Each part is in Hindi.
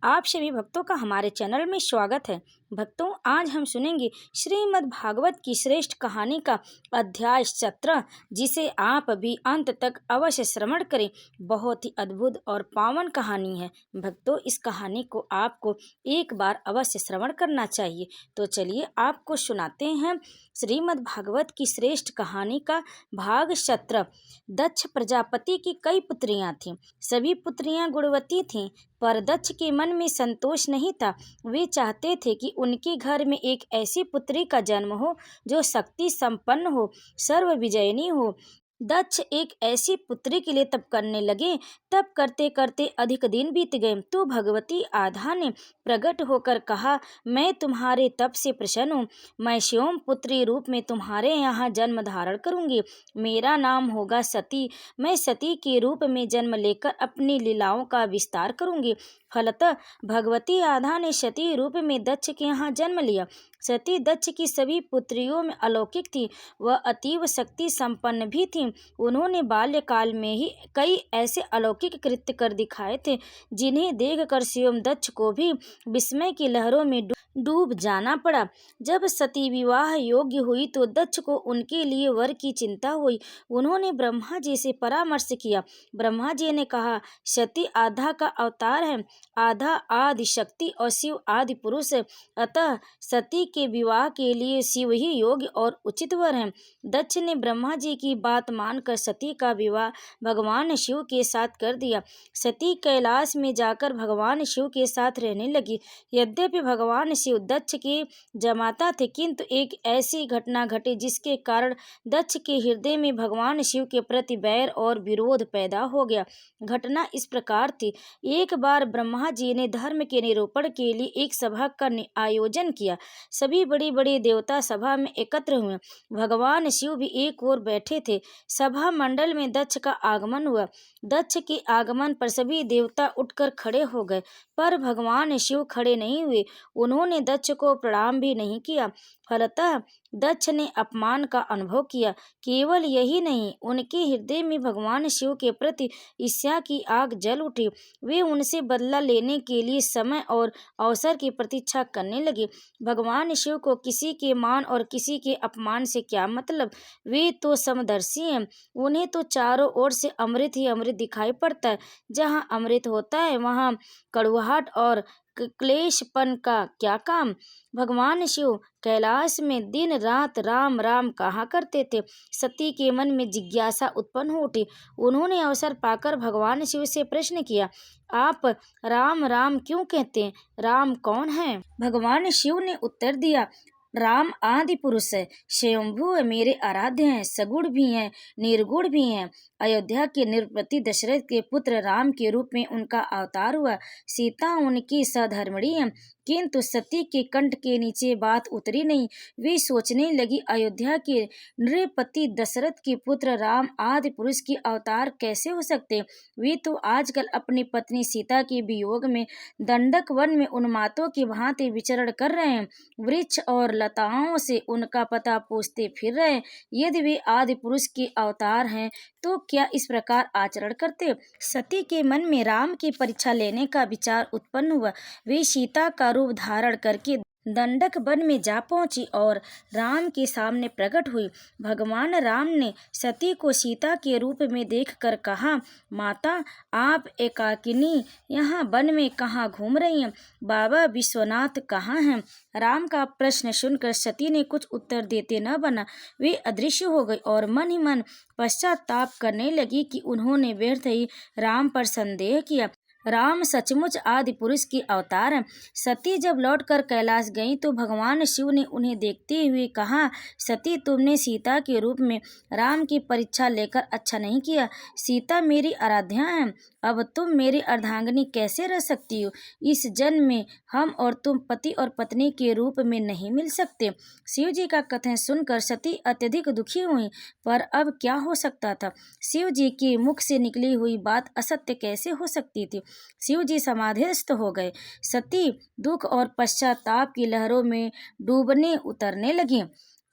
आप सभी भक्तों का हमारे चैनल में स्वागत है। भक्तों, आज हम सुनेंगे श्रीमद् भागवत की श्रेष्ठ कहानी का अध्याय 17, जिसे आप भी अंत तक अवश्य श्रवण करें। बहुत ही अद्भुत और पावन कहानी है। भक्तों, इस कहानी को आपको एक बार अवश्य श्रवण करना चाहिए। तो चलिए आपको सुनाते हैं श्रीमद् भागवत की श्रेष्ठ कहानी का भाग 17। दक्ष प्रजापति की कई पुत्रियां थीं। सभी पुत्रियां गुणवती थीं, पर दक्ष के मन में संतोष नहीं था। वे चाहते थे कि उनके घर में एक ऐसी पुत्री का जन्म हो जो शक्ति संपन्न हो, सर्व विजयिनी हो। दक्ष एक ऐसी पुत्री के लिए तप करने लगे। तप करते करते अधिक दिन बीत गए तो भगवती आधा ने प्रकट होकर कहा, मैं तुम्हारे तप से प्रसन्न हूँ। मैं स्वयं पुत्री रूप में तुम्हारे यहाँ जन्म धारण करूँगी। मेरा नाम होगा सती। मैं सती के रूप में जन्म लेकर अपनी लीलाओं का विस्तार करूँगी। फलतः भगवती आधा ने सती रूप में दक्ष के यहाँ जन्म लिया। सती दक्ष की सभी पुत्रियों में अलौकिक थी। वह अतीव शक्ति संपन्न भी थी। उन्होंने बाल्यकाल में ही कई ऐसे अलौकिक कृत्य कर दिखाए थे जिन्हें देखकर स्वयं दक्ष को भी विस्मय की लहरों में डूब जाना पड़ा। जब सती विवाह योग्य हुई तो दक्ष को उनके लिए वर की चिंता हुई। उन्होंने ब्रह्मा जी से परामर्श किया। ब्रह्मा जी ने कहा, सती आधा का अवतार है, आधा आदि शक्ति और शिव आदि पुरुष है। अतः सती के विवाह के लिए शिव ही योग्य और उचित वर हैं। दक्ष ने ब्रह्मा जी की बात मानकर सती का विवाह भगवान शिव के साथ कर दिया। सती कैलाश में जाकर भगवान शिव के साथ रहने लगी। यद्यपि भगवान शिव दक्ष के जमाता थे, किंतु एक ऐसी घटना घटी जिसके कारण दक्ष के हृदय में भगवान शिव के प्रति बैर और विरोध पैदा हो गया। घटना इस प्रकार थी। एक बार ब्रह्मा जी ने धर्म के निरूपण के लिए एक सभा का आयोजन किया। सभी बड़ी बड़ी देवता सभा में एकत्र हुए। भगवान शिव भी एक ओर बैठे थे। सभा मंडल में दक्ष का आगमन हुआ। दक्ष के आगमन पर सभी देवता उठकर खड़े हो गए, पर भगवान शिव खड़े नहीं हुए। उन्होंने दक्ष को प्रणाम भी नहीं किया। फलतः दक्ष ने अपमान का अनुभव किया। केवल यही नहीं, उनके हृदय में भगवान शिव के प्रति ईर्ष्या की आग जल उठी। वे उनसे बदला लेने के लिए समय और अवसर की प्रतीक्षा करने लगे। भगवान शिव को किसी के मान और किसी के अपमान से क्या मतलब? वे तो समदर्शी हैं। उन्हें तो चारों ओर से अमृत ही अमृत दिखाई पड़ता है। जहाँ अमृत होता है वहाँ कड़वाहट और क्लेशपन का क्या काम? भगवान शिव कैलाश में दिन रात राम राम कहा करते थे। सती के मन में जिज्ञासा उत्पन्न हो उठी। उन्होंने अवसर पाकर भगवान शिव से प्रश्न किया, आप राम राम क्यों कहते हैं? राम कौन है? भगवान शिव ने उत्तर दिया, राम आदि पुरुष है, स्वयंभू है, मेरे आराध्य हैं, सगुण भी हैं, निर्गुण भी हैं। अयोध्या के नृपति दशरथ के पुत्र राम के रूप में उनका अवतार हुआ। सीता उनकी सहधर्मिणी है। किंतु सती के कंठ के नीचे बात उतरी नहीं। वे सोचने लगी, अयोध्या के नृपति दशरथ के पुत्र राम आदि पुरुष के अवतार कैसे हो सकते? वे तो आजकल अपनी पत्नी सीता के वियोग में दंडक वन में उन्मादों की भांति विचरण कर रहे हैं। वृक्ष और लताओं से उनका पता पूछते फिर रहे हैं। यदि वे आदि पुरुष के अवतार हैं तो क्या इस प्रकार आचरण करते? सती के मन में राम की परीक्षा लेने का विचार उत्पन्न हुआ। वे सीता का रूप धारण करके दंडक वन में जा पहुंची और राम के सामने प्रकट हुई। भगवान राम ने सती को सीता के रूप में देखकर कहा, माता, आप एकाकिनी यहाँ वन में कहाँ घूम रही हैं? बाबा विश्वनाथ कहाँ हैं? राम का प्रश्न सुनकर सती ने कुछ उत्तर देते न बना। वे अदृश्य हो गई और मन ही मन पश्चाताप करने लगी कि उन्होंने व्यर्थ ही राम पर संदेह किया। राम सचमुच आदि पुरुष के अवतार हैं। सती जब लौटकर कैलाश गईं तो भगवान शिव ने उन्हें देखते हुए कहा, सती, तुमने सीता के रूप में राम की परीक्षा लेकर अच्छा नहीं किया। सीता मेरी आराध्या है। अब तुम मेरी अर्धांगिनी कैसे रह सकती हो? इस जन्म में हम और तुम पति और पत्नी के रूप में नहीं मिल सकते। शिव जी का कथन सुनकर सती अत्यधिक दुखी हुई, पर अब क्या हो सकता था? शिव जी के मुख से निकली हुई बात असत्य कैसे हो सकती थी? शिव जी समाधिस्थ हो गए। सती दुख और पश्चाताप की लहरों में डूबने उतरने लगी।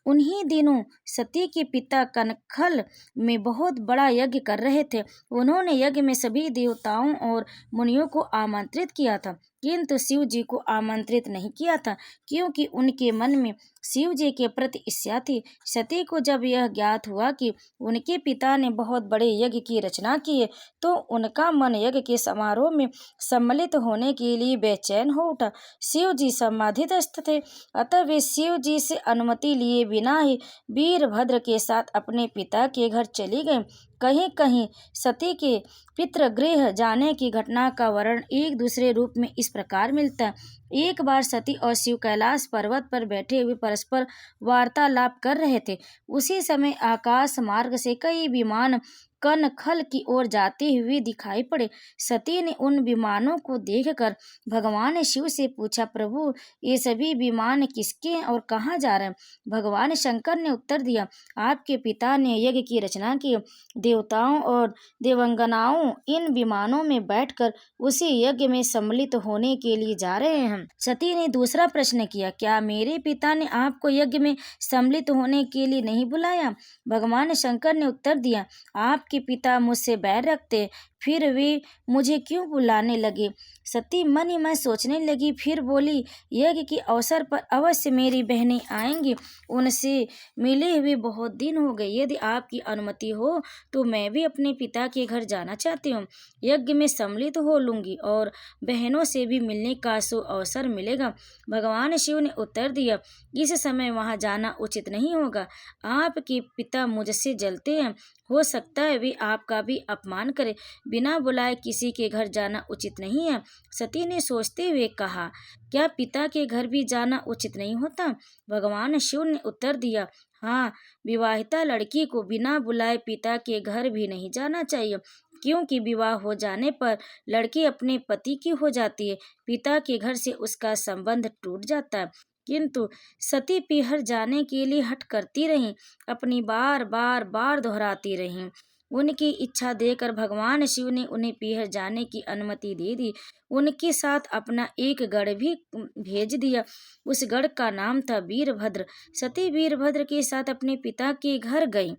उन्हीं दिनों सती के पिता कनखल में बहुत बड़ा यज्ञ कर रहे थे। उन्होंने यज्ञ में सभी देवताओं और मुनियों को आमंत्रित किया था, किंतु शिव जी को आमंत्रित नहीं किया था, क्योंकि उनके मन में शिव जी के प्रति ईर्ष्या थी। सती को जब यह ज्ञात हुआ कि उनके पिता ने बहुत बड़े यज्ञ की रचना की है, तो उनका मन यज्ञ के समारोह में सम्मिलित होने के लिए बेचैन हो उठा। शिव जी समाधिस्थ थे, अतः वे शिव जी से अनुमति लिए बिना ही वीरभद्र के साथ अपने पिता के घर चली गए। कहीं कहीं सती के पितृगृह जाने की घटना का वर्णन एक दूसरे रूप में इस प्रकार मिलता है। एक बार सती और शिव कैलाश पर्वत पर बैठे हुए परस्पर वार्तालाप कर रहे थे। उसी समय आकाश मार्ग से कई विमान कनखल की ओर जाते हुए दिखाई पड़े। सती ने उन विमानों को देखकर भगवान शिव से पूछा, प्रभु, ये सभी विमान किसके हैं और कहाँ जा रहे हैं? भगवान शंकर ने उत्तर दिया, आपके पिता ने यज्ञ की रचना की। देवताओं और देवांगनाओं इन विमानों में बैठकर उसी यज्ञ में सम्मिलित होने के लिए जा रहे हैं। सती ने दूसरा प्रश्न किया, क्या मेरे पिता ने आपको यज्ञ में सम्मिलित होने के लिए नहीं बुलाया? भगवान शंकर ने उत्तर दिया, आपके पिता मुझसे बैर रखते, फिर वे मुझे क्यों बुलाने लगे? सती मन ही मन सोचने लगी, फिर बोली, यज्ञ के अवसर पर अवश्य मेरी बहनें आएंगी, उनसे मिले हुए बहुत दिन हो गए। यदि आपकी अनुमति हो तो मैं भी अपने पिता के घर जाना चाहती हूँ। यज्ञ में सम्मिलित हो लूंगी और बहनों से भी मिलने का अवसर मिलेगा। भगवान शिव ने उत्तर दिया, इस समय वहां जाना उचित नहीं होगा। आपके पिता मुझसे जलते हैं, हो सकता है वे आपका भी अपमान करें। बिना बुलाए किसी के घर जाना उचित नहीं है। सती ने सोचते हुए कहा, क्या पिता के घर भी जाना उचित नहीं होता? भगवान शिव ने उत्तर दिया, हाँ, विवाहिता लड़की को बिना बुलाए पिता के घर भी नहीं जाना चाहिए, क्योंकि विवाह हो जाने पर लड़की अपने पति की हो जाती है, पिता के घर से उसका संबंध टूट जाता है। किंतु सती पीहर जाने के लिए हठ करती रहीं, अपनी बार दोहराती रहीं। उनकी इच्छा देकर भगवान शिव ने उन्हें पीहर जाने की अनुमति दे दी। उनके साथ अपना एक गढ़ भी भेज दिया। उस गढ़ का नाम था वीरभद्र। सती वीरभद्र के साथ अपने पिता के घर गई,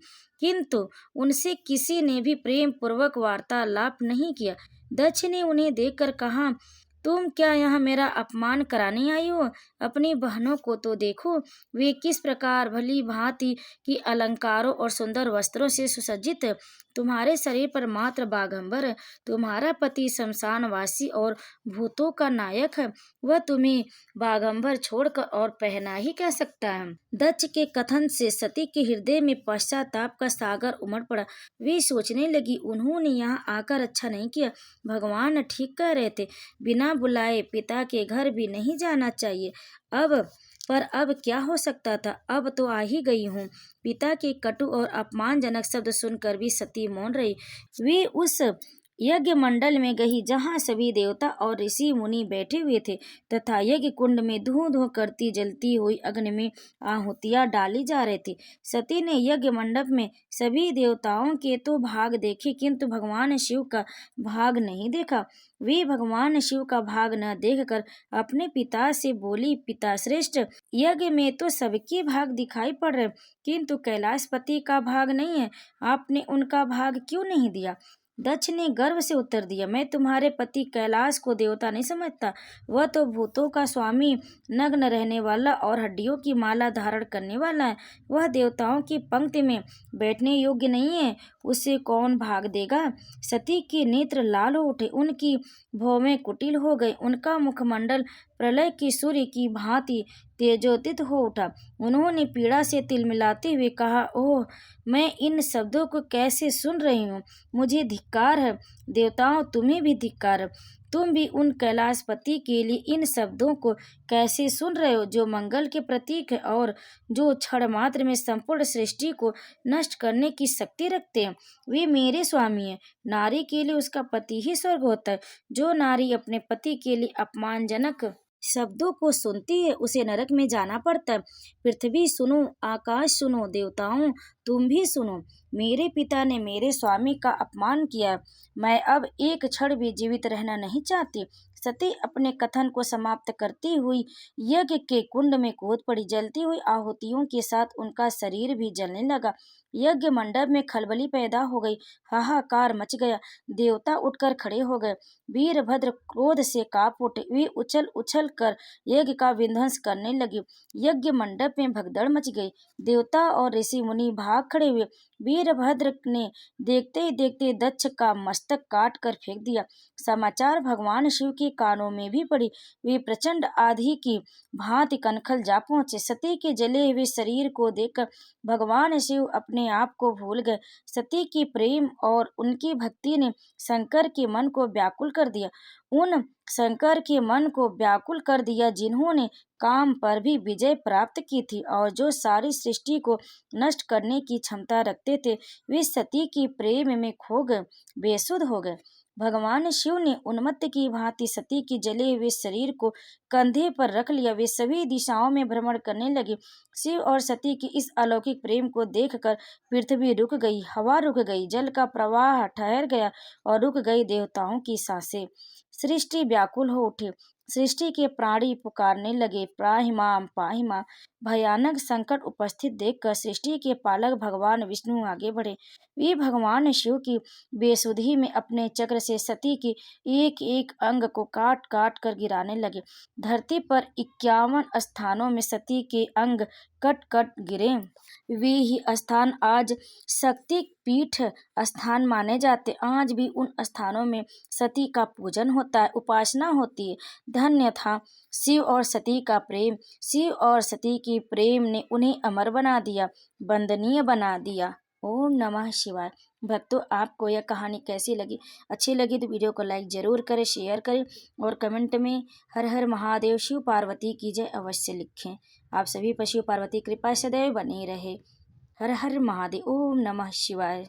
किंतु उनसे किसी ने भी प्रेम पूर्वक वार्तालाप नहीं किया। दक्ष ने उन्हें देखकर कहा, तुम क्या यहाँ मेरा अपमान कराने आई हो? अपनी बहनों को तो देखो, वे किस प्रकार भली भांति की अलंकारों और सुंदर वस्त्रों से सुसज्जित है। तुम्हारे शरीर पर मात्र बाघंबर है। तुम्हारा पति शमशानवासी और भूतों का नायक है, वह तुम्हें बाघंबर छोड़कर और पहना ही कह सकता है। दक्ष के कथन से सती के हृदय में पश्चाताप का सागर उमड़ पड़ा। वे सोचने लगी, उन्होंने यहाँ आकर अच्छा नहीं किया। भगवान ठीक कह रहे थे, बिना बुलाए पिता के घर भी नहीं जाना चाहिए। अब क्या हो सकता था? अब तो आ ही गई हूँ। पिता के कटु और अपमानजनक शब्द सुनकर भी सती मौन रही। वे उस यज्ञ मंडल में गई जहाँ सभी देवता और ऋषि मुनि बैठे हुए थे, तथा यज्ञ कुंड में धूं धूं करती जलती हुई अग्नि में आहुतियां डाली जा रही थी। सती ने यज्ञ मंडप में सभी देवताओं के तो भाग देखे, किंतु भगवान शिव का भाग नहीं देखा। वे भगवान शिव का भाग न देखकर अपने पिता से बोली, पिता श्रेष्ठ, यज्ञ में तो सबके भाग दिखाई पड़ रहे, किंतु कैलाशपति का भाग नहीं है। आपने उनका भाग क्यों नहीं दिया? दक्ष ने गर्व से उत्तर दिया, मैं तुम्हारे पति कैलाश को देवता नहीं समझता। वह तो भूतों का स्वामी, नग्न रहने वाला और हड्डियों की माला धारण करने वाला है। वह देवताओं की पंक्ति में बैठने योग्य नहीं है, उसे कौन भाग देगा? सती के नेत्र लाल हो उठे, उनकी भौहें कुटिल हो गई, उनका मुखमंडल प्रलय की सूर्य की भांति तेजोदित हो उठा। उन्होंने पीड़ा से तिलमिलाते हुए कहा, ओह, मैं इन शब्दों को कैसे सुन रही हूँ? मुझे धिक्कार है। देवताओं, तुम्हें भी धिक्कार है। तुम भी उन कैलाशपति के लिए इन शब्दों को कैसे सुन रहे हो, जो मंगल के प्रतीक है और जो क्षण मात्र में संपूर्ण सृष्टि को नष्ट करने की शक्ति रखते हैं। वे मेरे स्वामी हैं। नारी के लिए उसका पति ही स्वर्ग होता है। जो नारी अपने पति के लिए अपमानजनक शब्दों को सुनती है, उसे नरक में जाना पड़ता है। पृथ्वी सुनो, आकाश सुनो, देवताओं तुम भी सुनो। मेरे पिता ने मेरे स्वामी का अपमान किया। मैं अब एक क्षण भी जीवित रहना नहीं चाहती। सती अपने कथन को समाप्त करती हुई यज्ञ के कुंड में कूद पड़ी। जलती हुई आहुतियों के साथ उनका शरीर भी जलने लगा। यज्ञ मंडप में खलबली पैदा हो गई, हाहाकार मच गया। देवता उठकर खड़े हो गए। वीरभद्र क्रोध से कांप उठे। वे उछल उछल कर यज्ञ का विध्वंस करने लगे। यज्ञ मंडप में भगदड़ मच गई। देवता और ऋषि मुनि भाग खड़े हुए। वीरभद्र ने देखते ही देखते दक्ष का मस्तक काट कर फेंक दिया। समाचार भगवान शिव के कानों में भी पड़ी। वे प्रचंड आंधी की भांति कनखल जा पहुंचे। सती के जले हुए शरीर को देखकर भगवान शिव अपने आप को भूल गए। सती की प्रेम और उनकी भक्ति ने शंकर के मन को व्याकुल कर दिया। उन शंकर के मन को व्याकुल कर दिया जिन्होंने काम पर भी विजय प्राप्त की थी और जो सारी सृष्टि को नष्ट करने की क्षमता रखते थे। वे सती की प्रेम में खो गए, बेसुध हो गए। भगवान शिव ने उन्मत्त की भांति सती के जले हुए शरीर को कंधे पर रख लिया। वे सभी दिशाओं में भ्रमण करने लगे। शिव और सती की इस अलौकिक प्रेम को देखकर पृथ्वी रुक गई, हवा रुक गई, जल का प्रवाह ठहर गया और रुक गई देवताओं की सांसें। सृष्टि व्याकुल हो उठी। सृष्टि के प्राणी पुकारने लगे, पाहि मां पाहि मां। भयानक संकट उपस्थित देखकर सृष्टि के पालक भगवान विष्णु आगे बढ़े। वे भगवान शिव की बेसुधी में अपने चक्र से सती के एक एक अंग को काट काट कर गिराने लगे। धरती पर 51 स्थानों में सती के अंग कट कट गिरे। वे ही स्थान आज शक्ति पीठ स्थान माने जाते। आज भी उन स्थानों में सती का पूजन होता है, उपासना होती है। धन्य था शिव और सती का प्रेम। शिव और सती की प्रेम ने उन्हें अमर बना दिया, वंदनीय बना दिया। ओम नमः शिवाय। भक्तों, आपको यह कहानी कैसी लगी? अच्छी लगी तो वीडियो को लाइक जरूर करें, शेयर करें और कमेंट में हर हर महादेव, शिव पार्वती की जय अवश्य लिखें। आप सभी पर शिव पार्वती कृपा सदैव बनी रहे। हर हर महादेव। ओम नमः शिवाय।